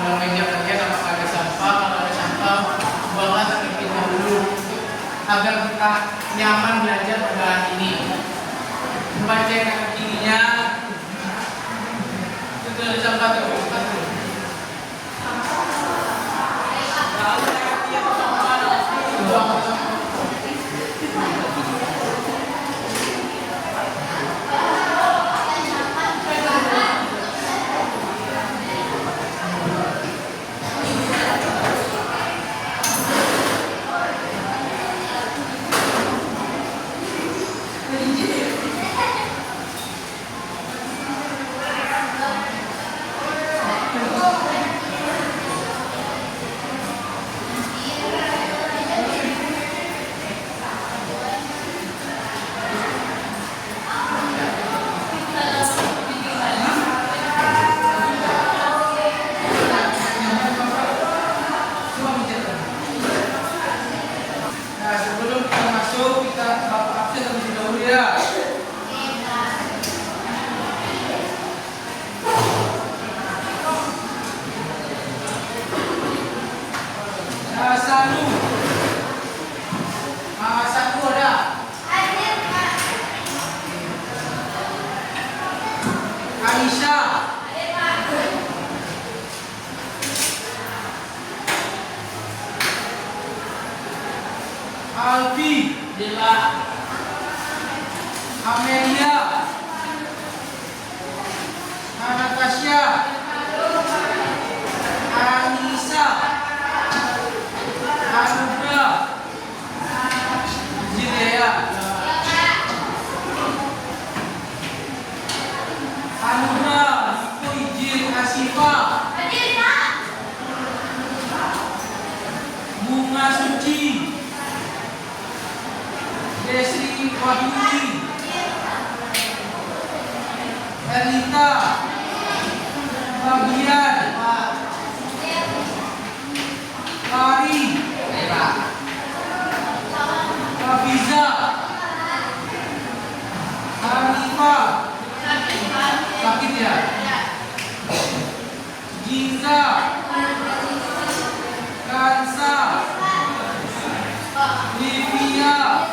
Kalau meja kerja apakah ada sampah, kalau ada sampah buanglah terlebih dahulu agar kita nyaman belajar bahan ini. Membaca kaki kirinya itu ada sampah terus. Alfi, Dela, Amelia, Natasha, Anissa, Anugrah, Jidea, Anugrah, Ibu Ijin, Asifa, Bunga Suci, Desri Wahyudi, Elita, Bagian, Lari, Hafiza, Hanifah, sakit ya? Giza, Kansa, Livia,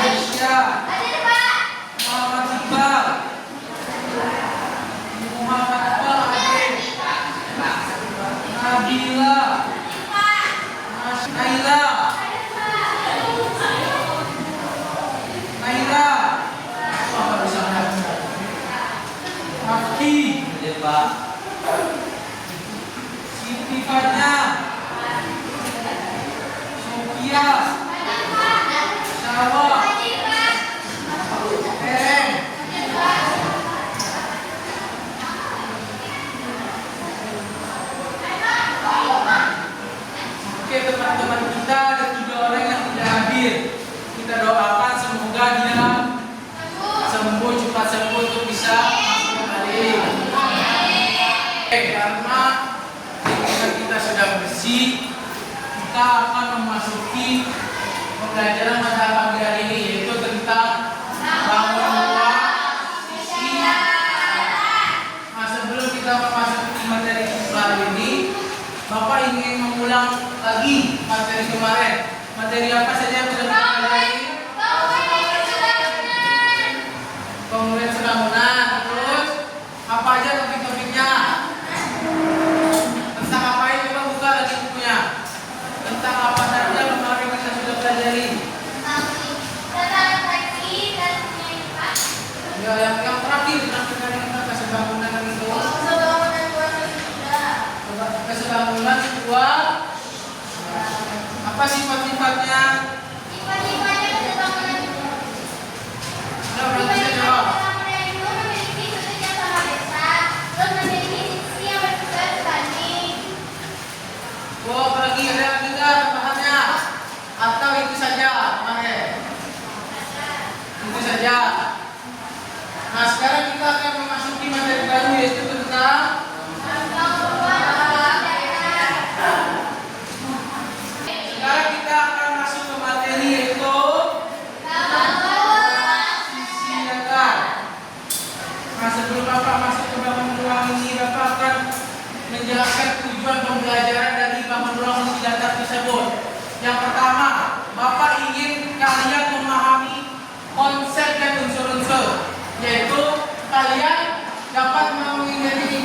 Aisyah, Muhammad Iqbal, Muhammad Iqbal, Nabila, Naila, Hafki, Siti Fadna, Sofia, Syawal, Eren. Oke teman-teman, kita ada 3 orang yang tidak hadir. Kita doakan semoga dia sembuh, cepat sembuh untuk bisa masuk kembali. Karena ketika kita sudah bersih, kita akan memasuki pembelajaran pada pagi hari ini, yaitu tentang bangun dua sisi. Nah, sebelum kita memasuki materi baru ini, Bapak ingin mengulang lagi materi kemarin. Materi apa saja yang sudah kita pelajari? Pemulihan bangunan. Terus apa aja topik-topiknya? Tentang apa ini? Coba buka lagi bukunya. Tentang apa saja kemarin kita sudah pelajari? Ya, yang terakhir kita kasih bangunan itu. Kasih bangunan dua. Apa sifat-sifatnya?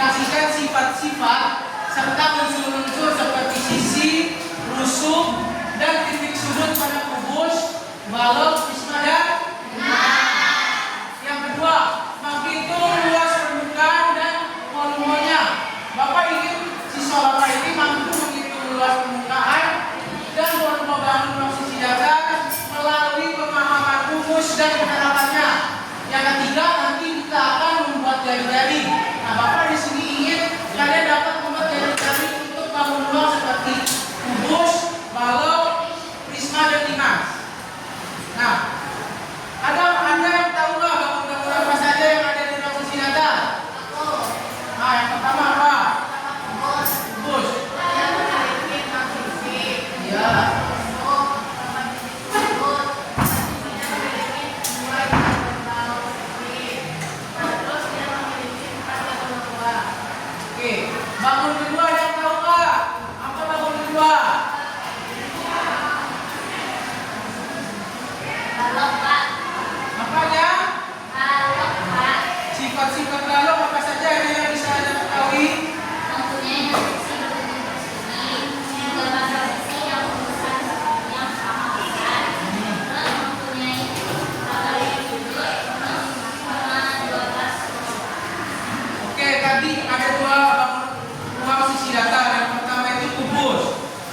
menginformasikan sifat-sifat serta unsur-unsur seperti sisi, rusuk, dan titik sudut pada kubus, balok, prisma, dan yang kedua, menghitung luas permukaan dan volumenya. Bapak ingin siswa Bapak ini mampu menghitung luas permukaan dan volume bangun blok sisi datar melalui pemahaman kubus dan penerapannya. Yang ketiga, nanti kita akan membuat jari-jari. Nah, Bapak di sini ingin kalian dapat membuat jari-jari untuk bangun blok seperti kubus, balok, prisma, dan limas. Nah, ada yang tahu nggak bangunan apa saja yang ada di blok sisi datar? Nah, yang pertama apa? Kubus. Ya. Oke, bangun kedua ada yang tahu nggak? Apa bangun kedua? Balok, Pak. Apanya? Balok, Pak. Sifat-sifat balok apa saja yang bisa Anda ketahui? Mempunyai sisi bersegi, beberapa sisi yang besar yang sama besar, terus mempunyai kali sudut 6,12. Oke, tadi ada dua ruang sisi datar. Yang pertama itu kubus,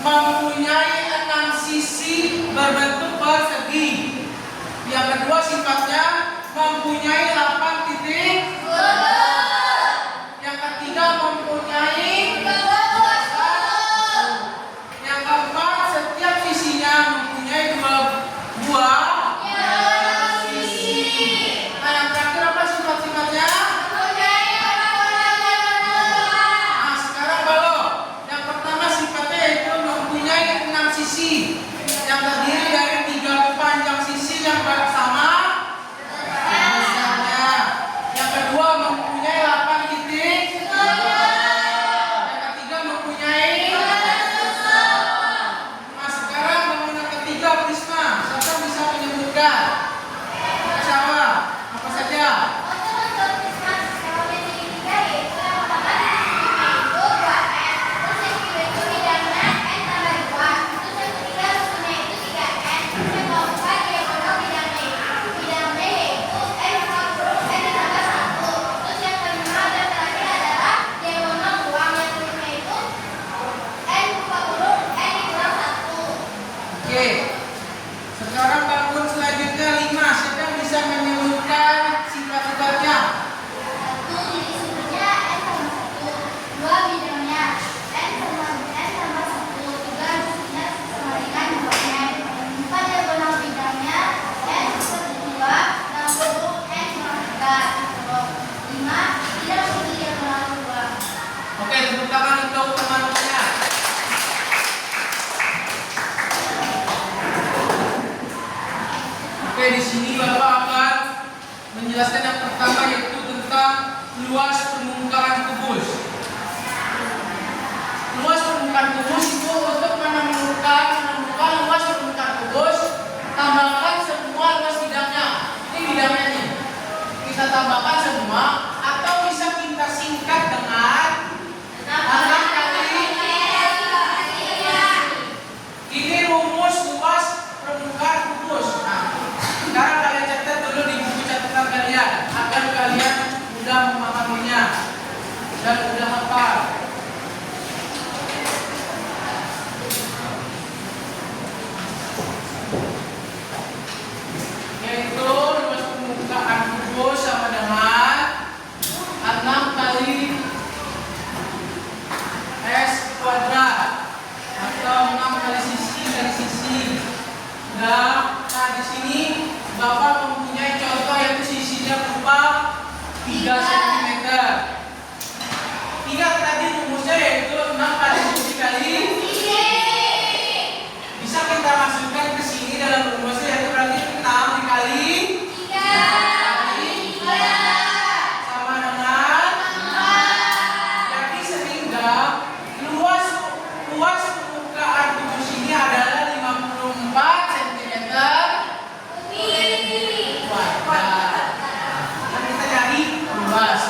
mempunyai 6 sisi berbentuk persegi. Yang kedua sifatnya mempunyai 8 titik. Yang ketiga mempunyai. Yang keempat setiap sisinya mempunyai dua buah sisi. Nah, yang terakhir apa sifat-sifatnya? Nah, sekarang balok. Yang pertama sifatnya yaitu mempunyai 6 sisi yang terdiri dari 3 panjang sisi yang sama besarnya. Yang kedua mempunyai 8 titik. Yang ketiga mempunyai. Nah, sekarang bangunan ketiga prisma. Siapa bisa menyebutkan? Siapa? Apa saja? Oke. Sekarang bangun selanjutnya 5. Siapa yang bisa menyebutkan sifat-sifatnya? Oke, tepuk tangan untuk teman-temannya. Oke, di sini Bapak akan menjelaskan yang pertama yaitu tentang luas permukaan kubus. Luas permukaan kubus itu untuk menemukan luas permukaan kubus, tambahkan semua luas bidangnya. Ini bidangnya nih. Kita tambahkan semua atau bisa kita singkat dengan 6 kali. Ini rumus luas permukaan kubus. Nah, sekarang kalian catat dulu di buku catatan kalian agar kalian mudah memahaminya dan mudah hafal. Yaitu luas permukaan kubus sama dengan 6 kali S kuadrat atau 6 kali sisi dari sisi. Nah, di sini Bapak mempunyai contoh yaitu sisinya berupa 3 cm. 3 tadi rumusnya yaitu 6 kali sisi kali. Bisa kita masukkan ke sini dalam rumusnya yaitu berarti 6 dikali 3 sama dengan. Jadi sehingga luas permukaan kubus ini adalah 54 cm kuadrat. Kan kita cari luas.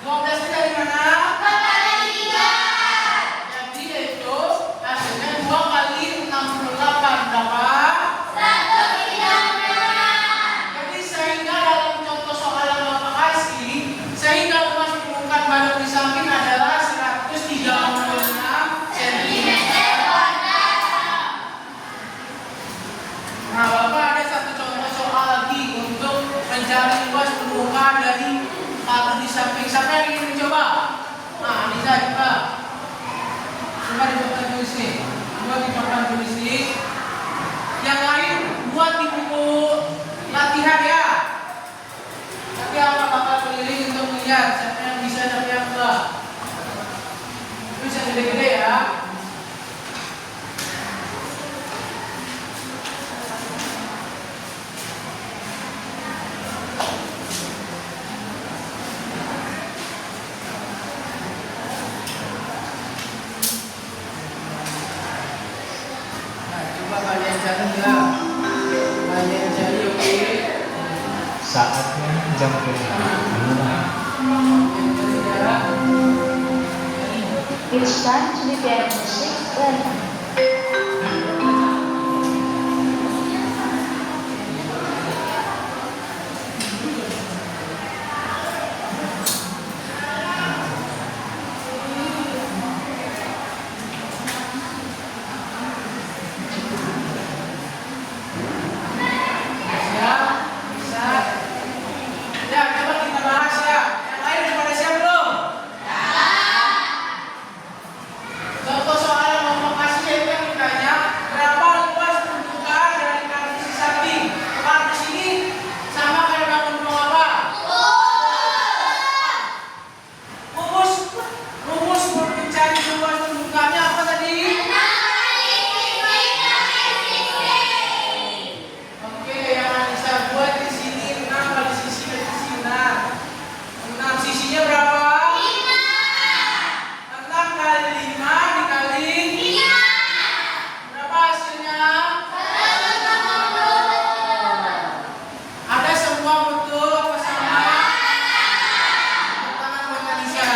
12 itu dari mana? Kembali 3. Jadi itu hasilnya 2 kali 68 berapa? 136. Jadi sehingga dalam contoh soal yang Bapak kasih, sehingga luas permukaan badan di samping adalah 136 cm. Nah, Bapak ada satu contoh soal lagi untuk mencari luas permukaan dari badan di samping. Siapa yang ingin mencoba? Nah, Anissa coba. Coba di papan tulis nih. Buat di papan tulis nih. Yang lain buat di buku latihan ya. Nanti akan bakal keliling untuk melihat siapa yang bisa, siapa yang enggak. Itu bisa gede-gede ya. Nah, coba kalian cari ya. Kalian cari, oke. Saatnya jam kerja. Kalian cari ya. It's time to begin music lesson. Siap? Bisa? Ya, coba kita bahas ya. Yang lain udah pada siap belum? Contoh soal yang mau kasih yaitu yang ditanya berapa luas permukaan dari kardus di samping. Kardus ini sama kayak bangun rumah apa? Rumus untuk mencari luas permukaannya apa tadi? Oke, yang bisa buat di sini 6 kali sisi dari sisi 6. 6 sisinya berapa? 6 kali 5 dikali berapa hasilnya? Ada semua betul apa sama? Tangan buat Anissa.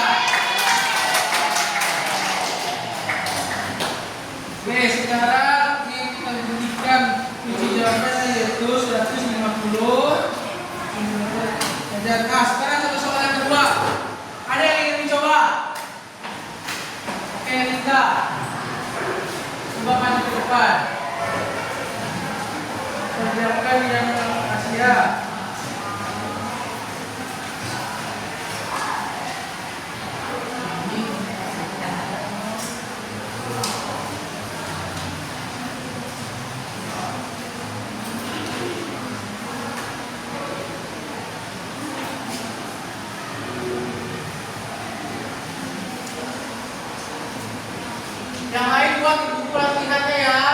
Oke, sekarang ini kita berikan kunci jawabannya yaitu 150. Dan sekarang satu soal yang kedua. Ada yang ingin mencoba? Oke, Rita. Coba maju ke depan. Kerjakan yang kasih ya. Yang lain buat di buku latihannya ya.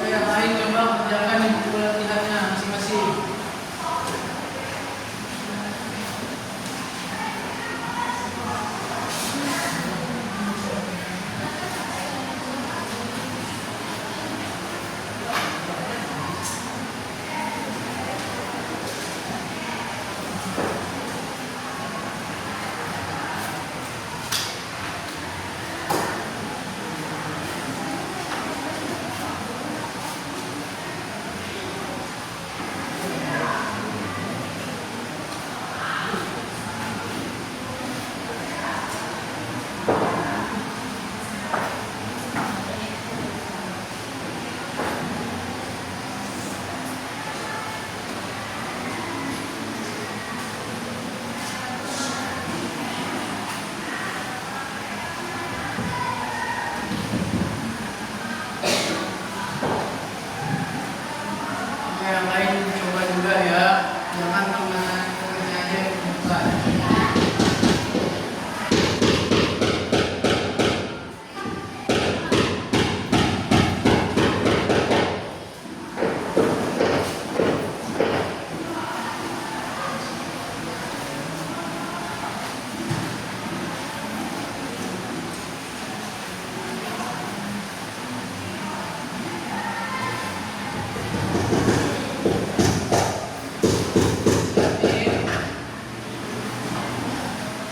Yang lain coba kerjakan di buku latihannya masing-masing. Yang lain coba juga ya. Jangan teman-temannya aja yang buka.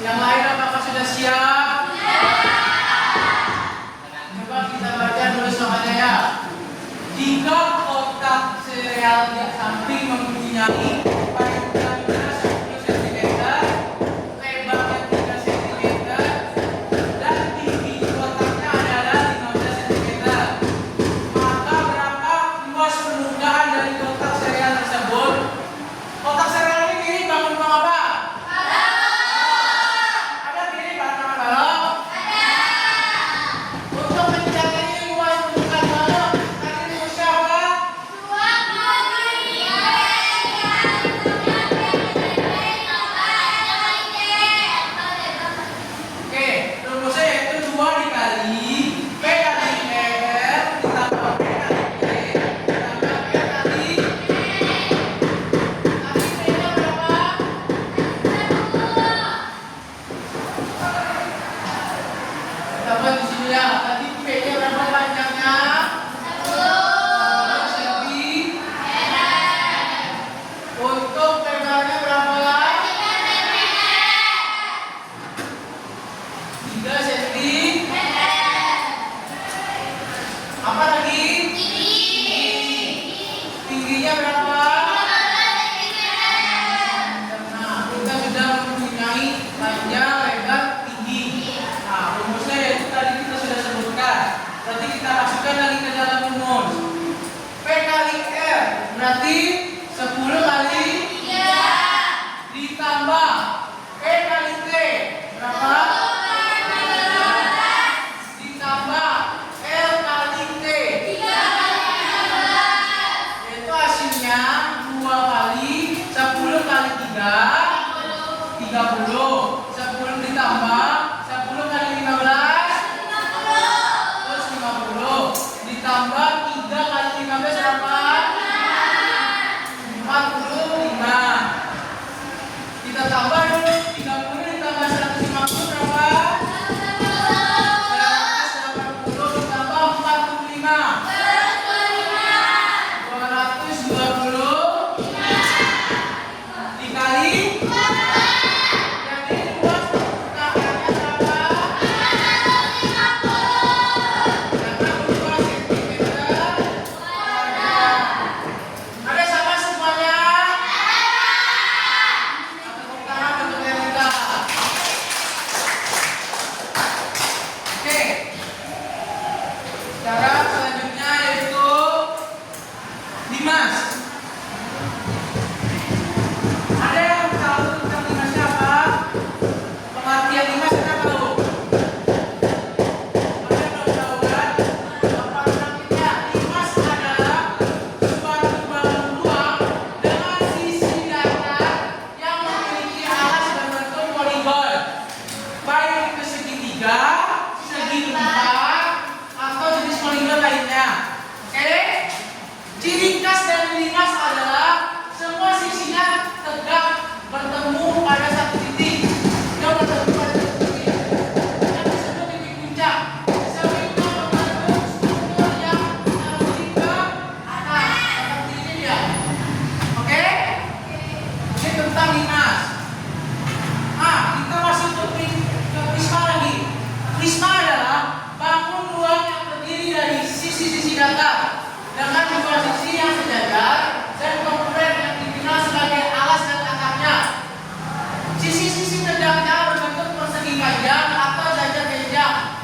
Yang lain apakah sudah siap? Coba kita baca dulu soalnya ya. Jika kotak sereal di samping mempunyai panjangnya 10 cm, lebarnya 3 cm, dan tinggi kotaknya adalah 15 cm, maka berapa luas permukaan dari kotak sereal tersebut? Kotak sereal ini kiri bangun bang apa? Ada kiri bangun balok? Untuk mencapai luas permukaan balok, tadi rumusnya apa? Oke, rumusnya yaitu 2 dikali P kali R ditambah P kali T ditambah R kali P-nya berapa? Dapat di sini ya. Tadi P-nya berapa panjangnya? 10 cm. Untuk lebarnya berapa? 3 cm. Apa lagi? Tingginya berapa? Nah, kita sudah mempunyai panjang, lebar, tinggi. Nah, rumusnya yaitu tadi kita sudah sebutkan. Berarti kita masukkan lagi ke dalam rumus. P kali R berarti 10 kali ditambah P kali T berapa? Ditambah L kali T, yaitu hasilnya 2 kali 10 kali 3 30. 10 ditambah 10 kali 15 terus 50 ditambah 3 kali 15 berapa? 45. Kita tambah dulu 30 ditambah 150 berapa? 180 ditambah 45 220 dikali yang ini luas permukaannya berapa? 62 cm. Ada sama semuanya? Tepuk tangan untuk Erika. Oke. Cara selanjutnya yaitu Dimas. Ada yang tahu tentang Dimas apa? Pengertian Dimas kita tahu. Ada yang belum tahu kan? Apa artinya? Dimas adalah suatu balon ruang dengan sisi datar yang memiliki alas berbentuk poligon, baik itu segitiga, segi empat, atau jenis poligon lainnya. Oke? Ciri khas dari Dimas adalah semua sisinya tegak bertemu pada satu titik. Yang bertemu pada satu titik yang disebut titik puncak. Sehingga membentuk struktur yang terbagi ke atas. Seperti ini dia. Oke? Ini tentang Dimas. Nah, kita masuk ke prisma lagi. Prisma adalah bangun ruang yang terdiri dari sisi-sisi datar dengan dua sisi yang sejajar dan konkuren yang dikenal sebagai alas dan atapnya. Sisi-sisi tegaknya berbentuk persegi panjang atau jajar-jajar.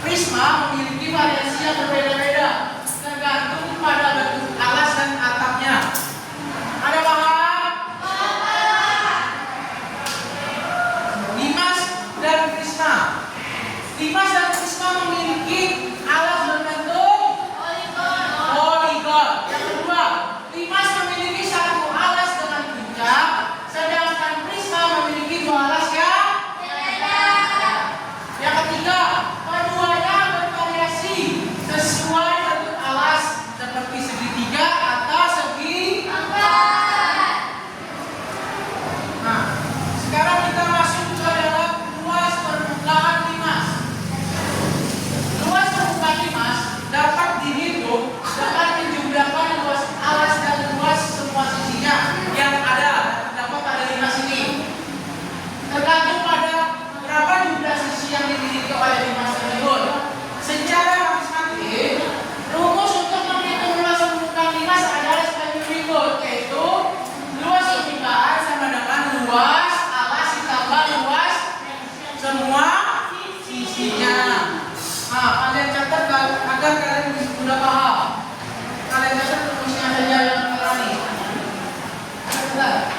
Prisma memiliki variasi yang berbeda-beda tergantung pada bentuk alas dan atapnya. Ada paham? Dimas dan prisma. Dimas dan prisma memiliki alas berbentuk poligon. Yang kedua, Dimas memiliki satu alas dengan puncak, sedangkan prisma memiliki dua alas yang berbeda. Yang ketiga, keduanya bervariasi sesuai luas alas ditambah luas semua sisinya. Nah, kalian catat agar kalian mudah paham. Kalian catat rumusnya saja yang terani. Catat.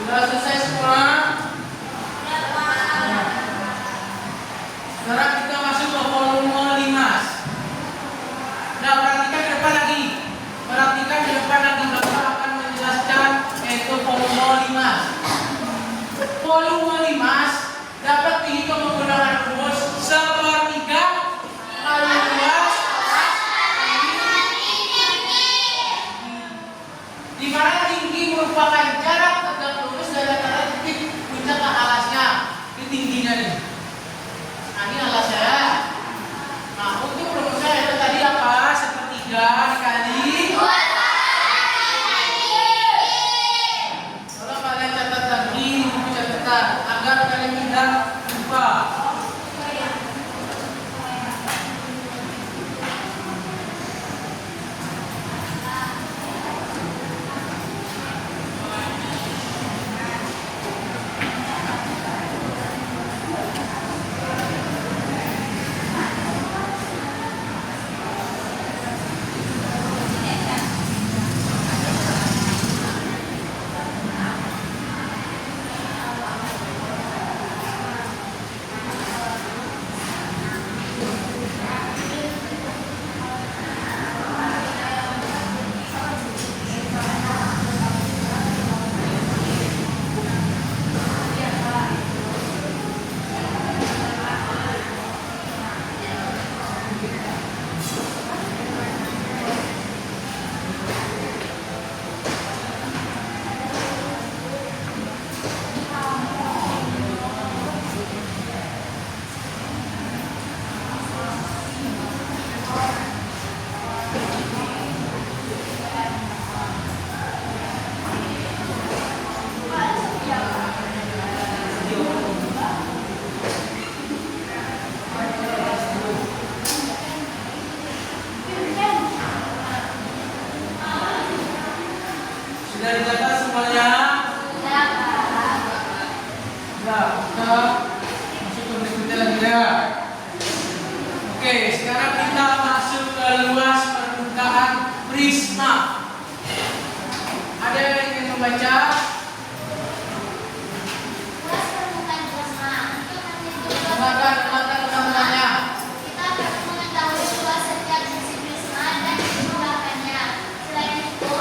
Sudah selesai semua? Sekarang kita masuk ke volume 5. Nah, perhatikan di depan lagi. Perhatikan di depan lagi. Bapak akan menjelaskan yaitu volume 5. Volume 5 dapat dihitung menggunakan rumus sepertiga kali luas di mana tinggi merupakan jarak tegak lurus dari antara titik puncak ke alasnya. Ini tingginya nih. Nah, ini alas saya. Nah, untuk rumusnya itu tadi apa? Sepertiga dikali. Kalau kalian catat lagi buku catatan agar kalian tidak lupa. Sudah dicatat semuanya? Nah, kita masuk ke berikutnya lagi ya. Oke, sekarang kita masuk ke luas permukaan prisma. Ada yang ingin membaca? Silakan teman-temannya. Kita perlu mengetahui luas setiap sisi prisma dan jumlahkannya. Selain itu,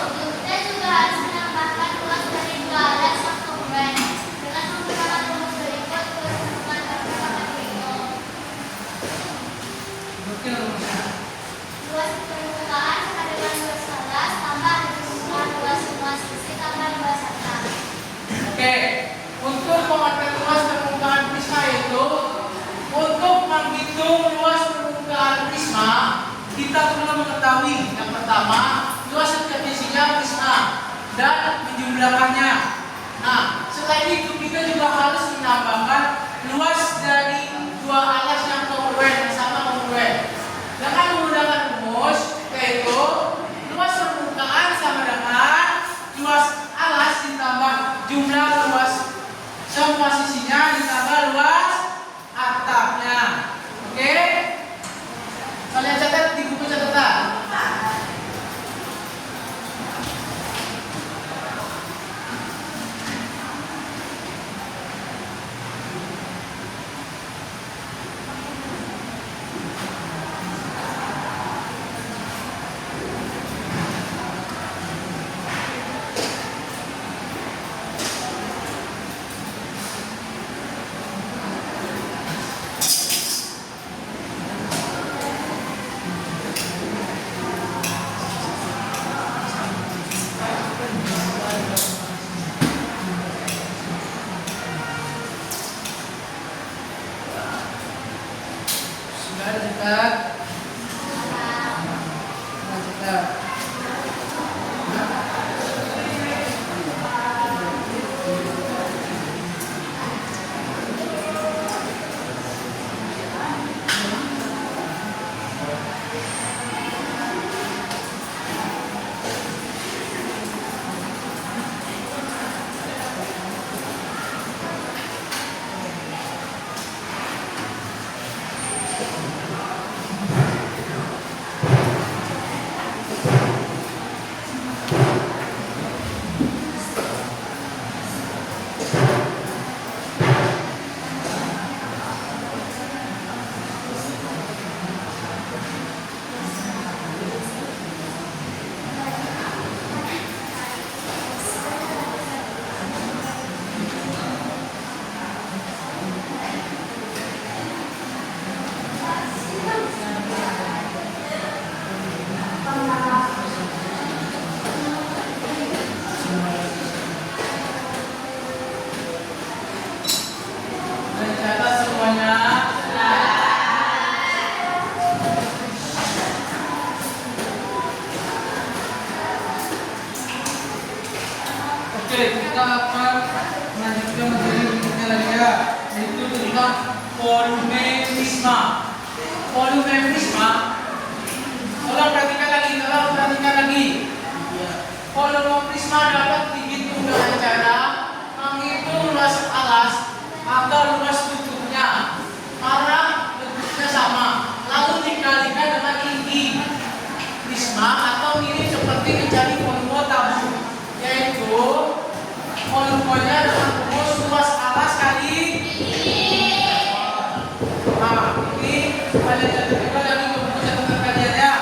kita juga harus menambahkan luas dari dua alas yang kongruent. Dengan menggunakan rumus berikut, luas permukaan prisma akan dihitung. Oke, rumusnya. Luas permukaan sama dengan luas alas tambah dengan luas semua sisi tambah luas atas. Oke, untuk memakai luas permukaan prisma itu, untuk menghitung luas permukaan prisma, kita perlu mengetahui yang pertama luas setiap sisinya prisma dan menjumlahkannya. Nah, selain itu kita juga harus menambahkan luas dari dua alas yang kongruent, yang sama kongruent. Dengan menggunakan rumus yaitu luas permukaan sama dengan luas alas ditambah jumlah luas semua sisinya ditambah luas atapnya. Oke? Kalian catat di buku catatan. Ada dekat. Nah, dekat. Catat semuanya. Oke, kita akan melanjutkan materi berikutnya lagi ya, yaitu tentang polymemrisma. Polymemrisma. Tolong perhatikan lagi. Polymemrisma dapat dihitung dengan cara menghitung luas alas atau luas tutupnya. Karena bentuknya sama, lalu dikalikan dengan tinggi prisma atau mirip seperti mencari volume tabung, yaitu volumenya dengan rumus luas alas kali tinggi. Nah, ini kalian catat lagi ke buku catatan kalian ya.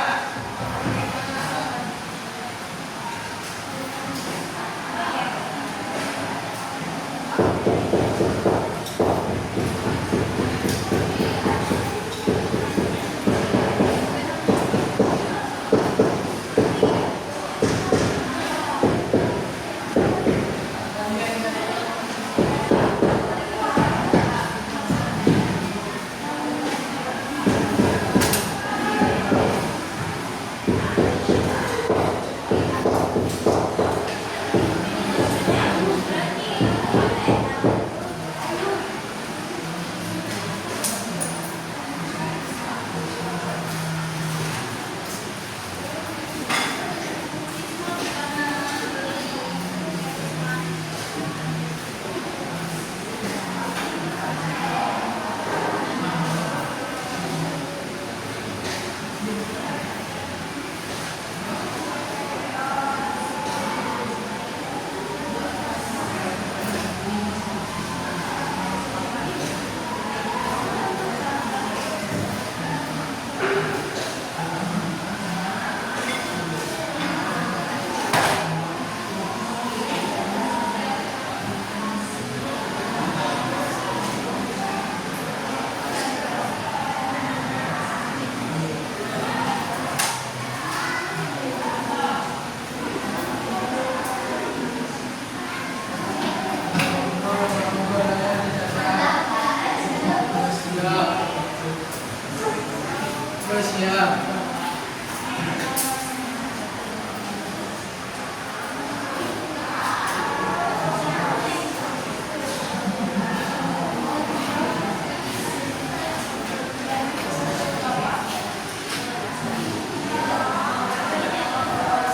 Siap.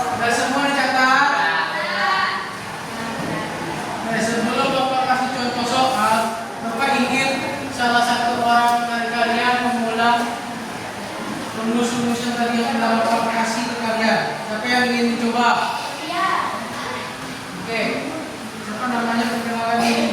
Sudah semua dicatat? Nah, sebelum Bapak kasih contoh soal, Bapak ingin salah satu orang dari kalian mengulang rumus-rumus yang tadi yang telah Bapak kasih ke kalian. Siapa yang ingin mencoba? Oke. Siapa namanya perkenalan ini?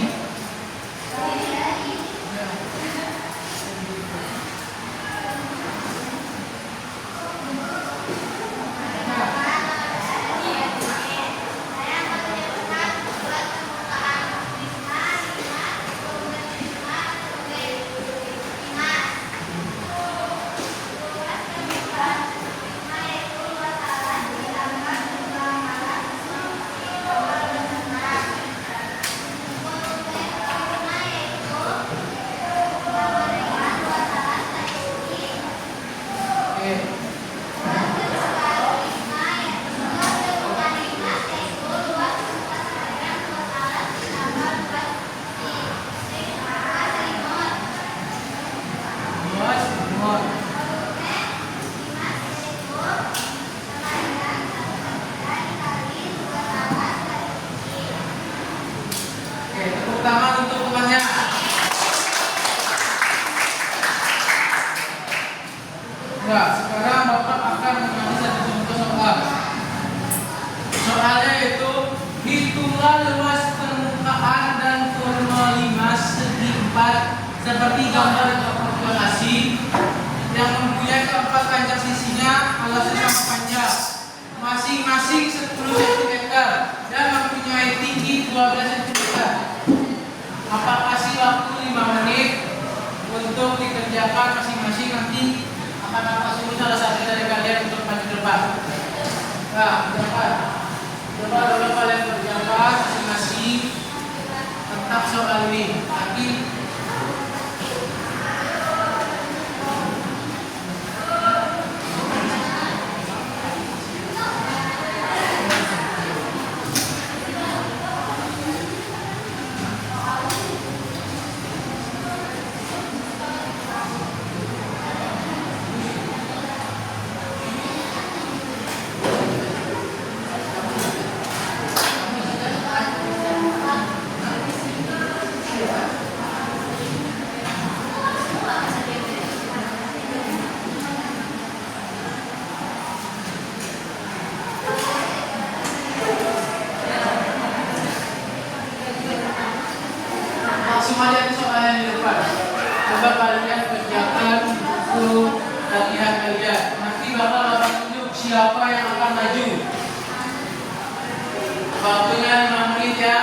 Oke. Luas, luas. Oke, tepuk tangan untuk temannya. Nah, sekarang Bapak akan mengambil satu contoh soal. Soalnya yaitu hitunglah luas permukaan dan volume 5 segi 4 seperti gambar yang asing yang mempunyai keempat panjang sisinya adalah sesama panjang masing-masing 10 cm dan mempunyai tinggi 12 cm. Maka kasih waktu 5 menit untuk dikerjakan masing-masing. Nanti akan aku suruh salah satu dari kalian untuk maju depan. Nah, depan. Coba dulu kalian kerjakan masing-masing tentang soal ini. Nanti langsung aja ke soal yang di depan. Coba kalian kerjakan untuk latihan kalian. Nanti bakal tunjuk siapa yang akan maju. Waktunya 5 menit ya.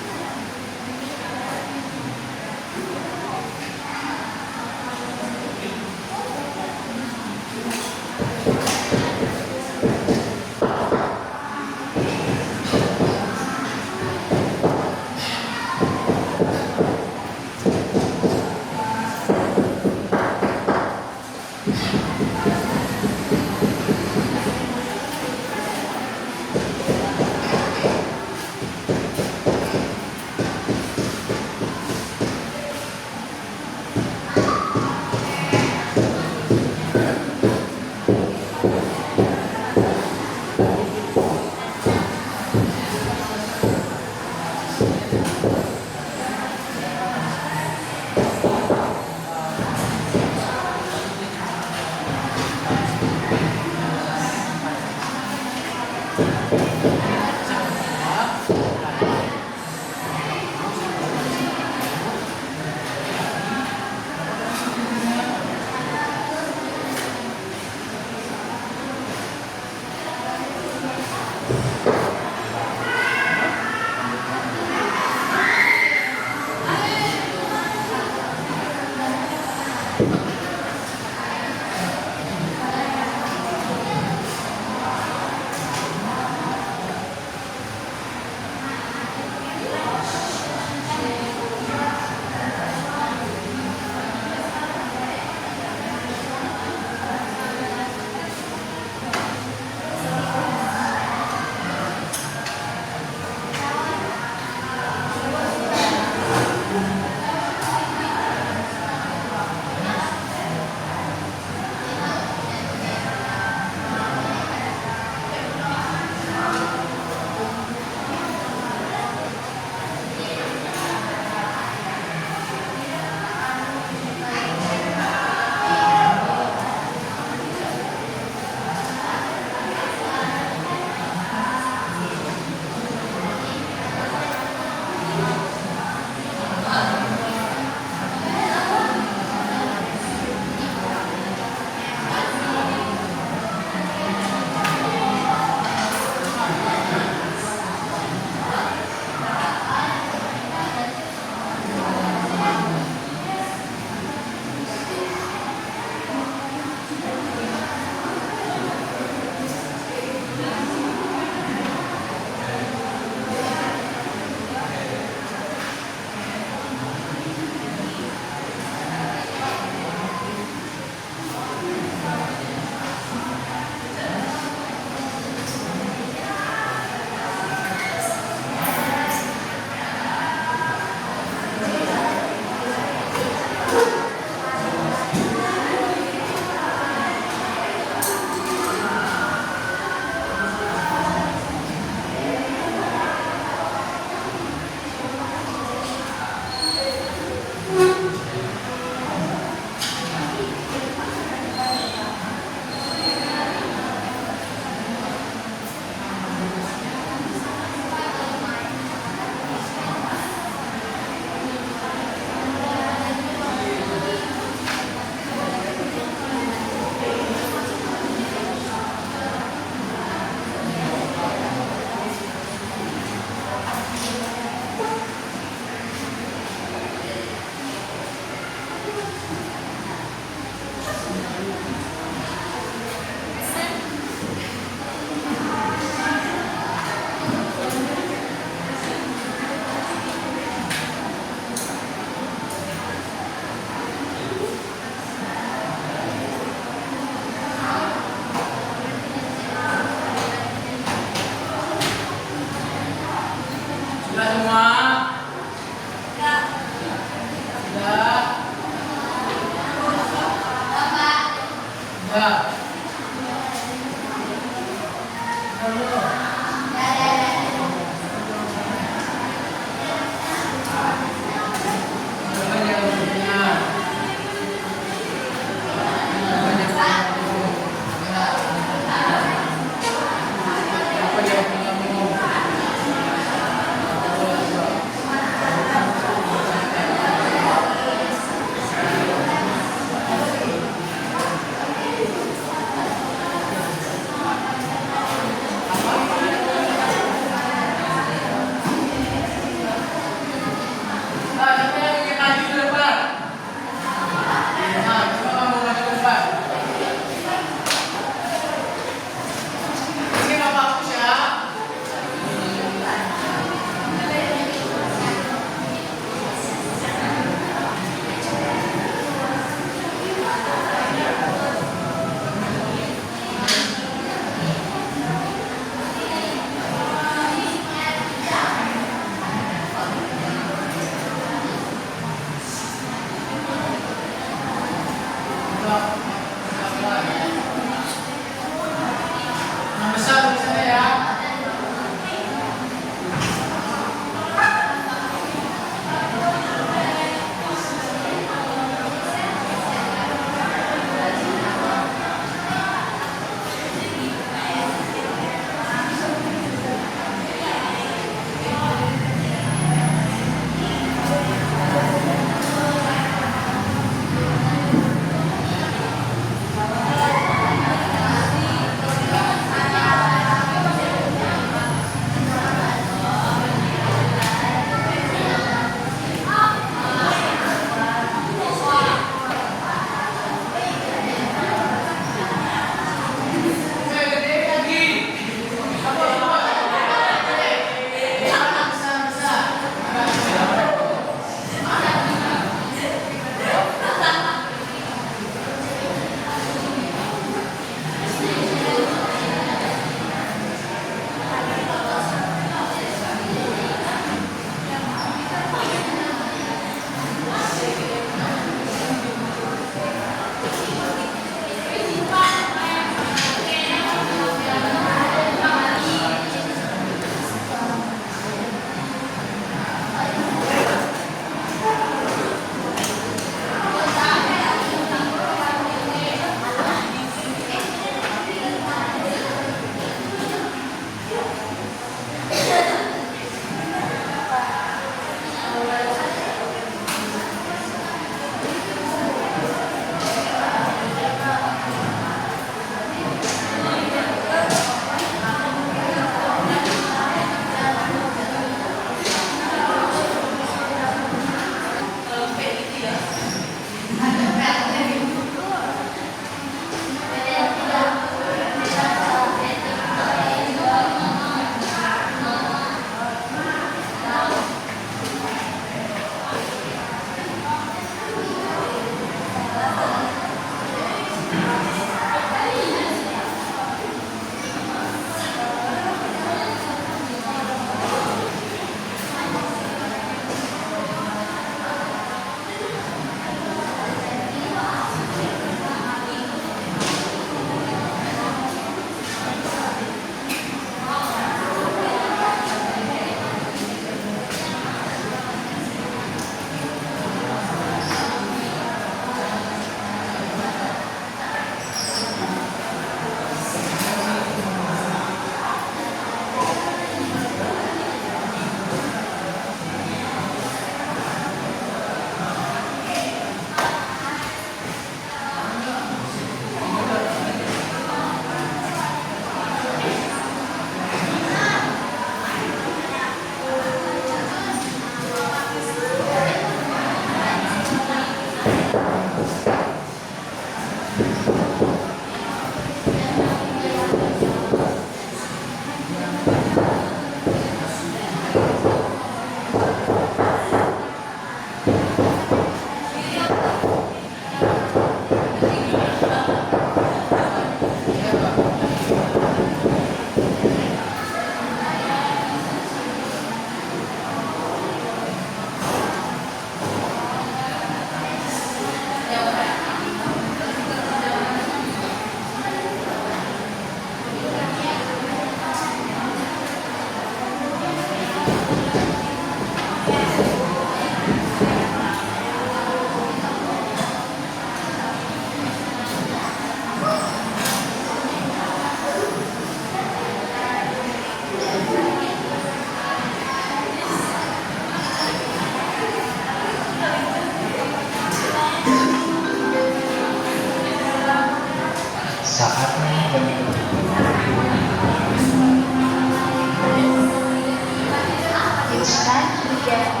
It's time to get on.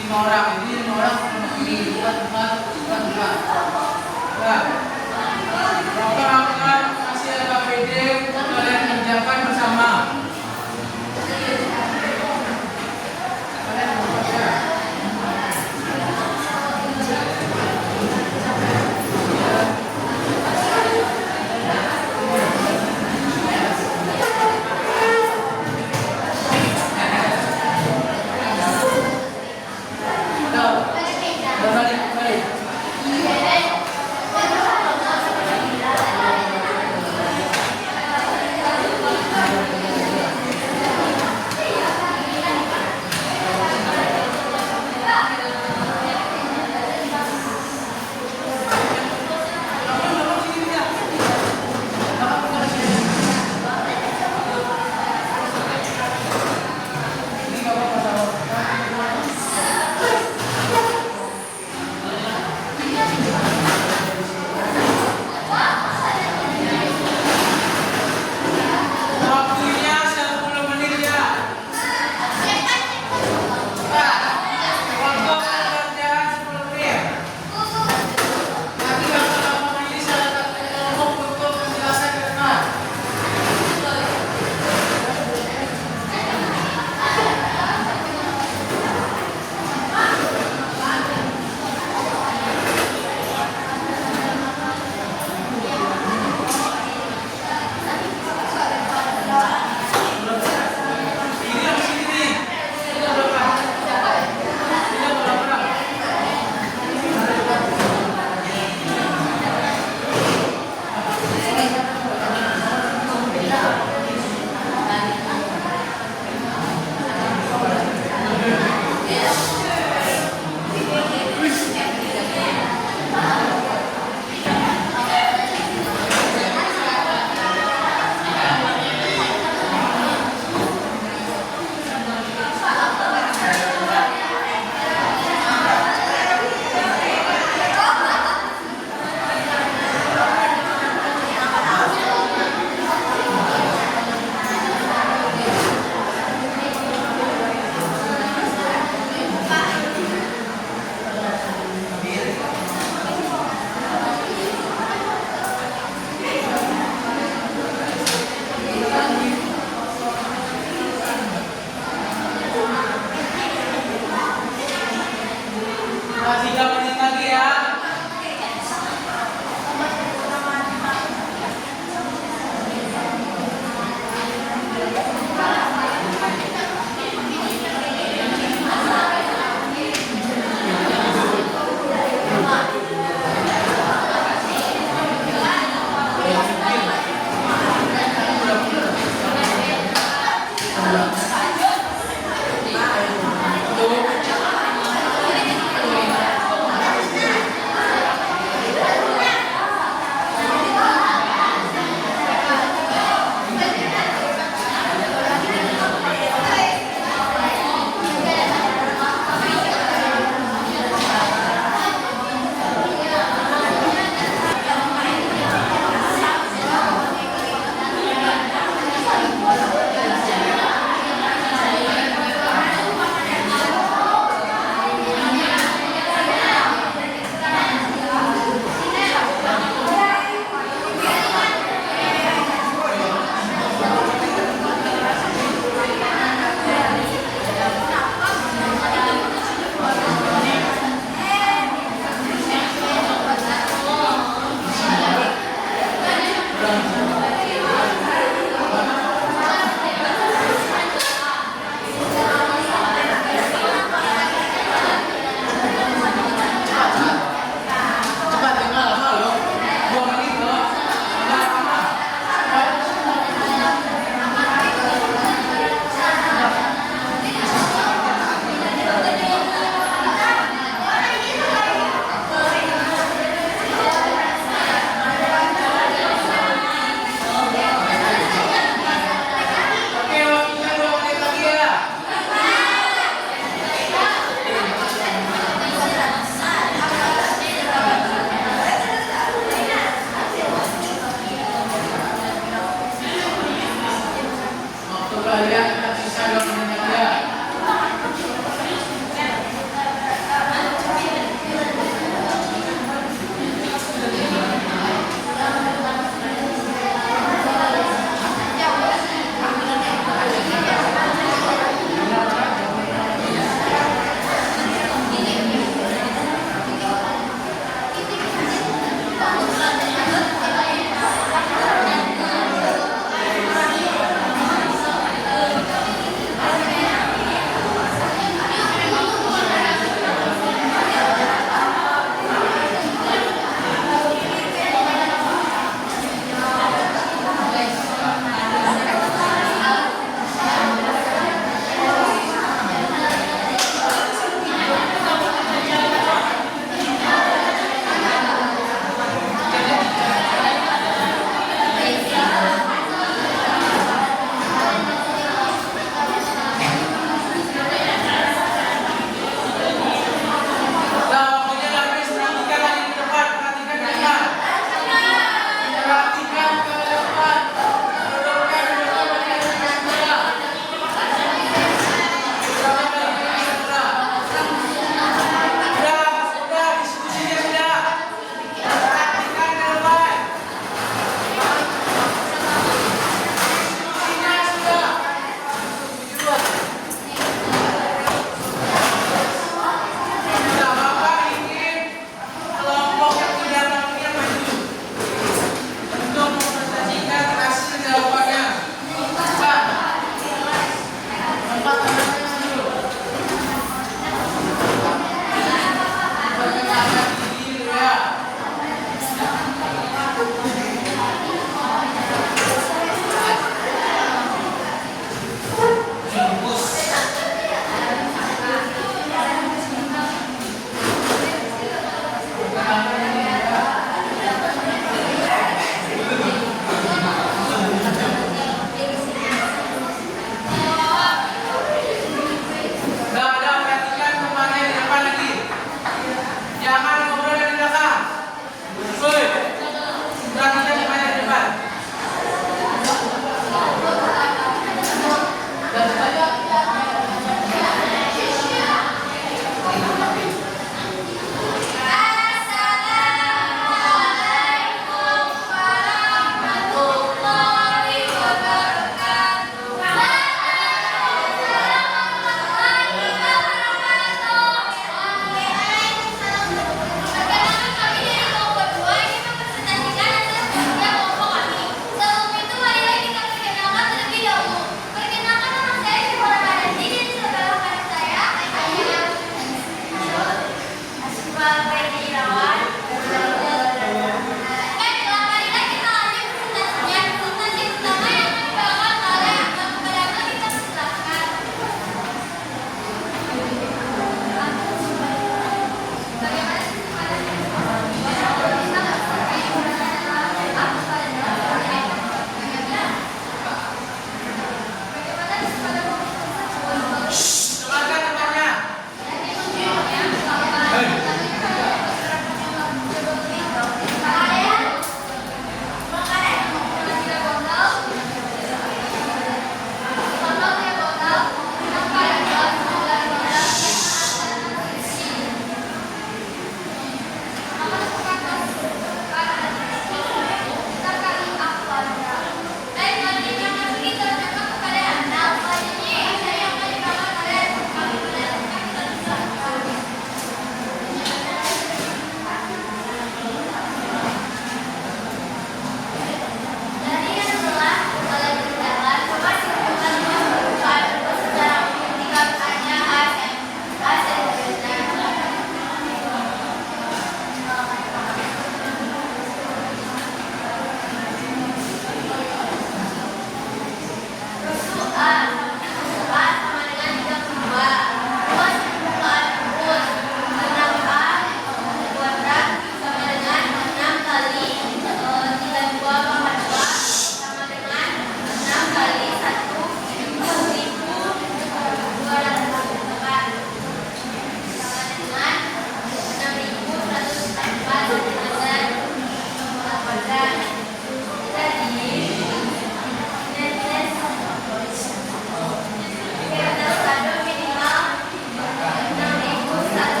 5 orang. Jadi 5 orang ini buat. Nah, maka akan kasih LKPD untuk kalian kerjakan bersama. Kalian bekerja. Waktunya 10 menit ya. Waktu kerjaan 10 menit. Nanti kalau ini saya ngomong untuk penjelasan ke depan. Ini yang sini nih. Ini berapa? Ini berapa? Masih 3 menit lagi ya. Udah.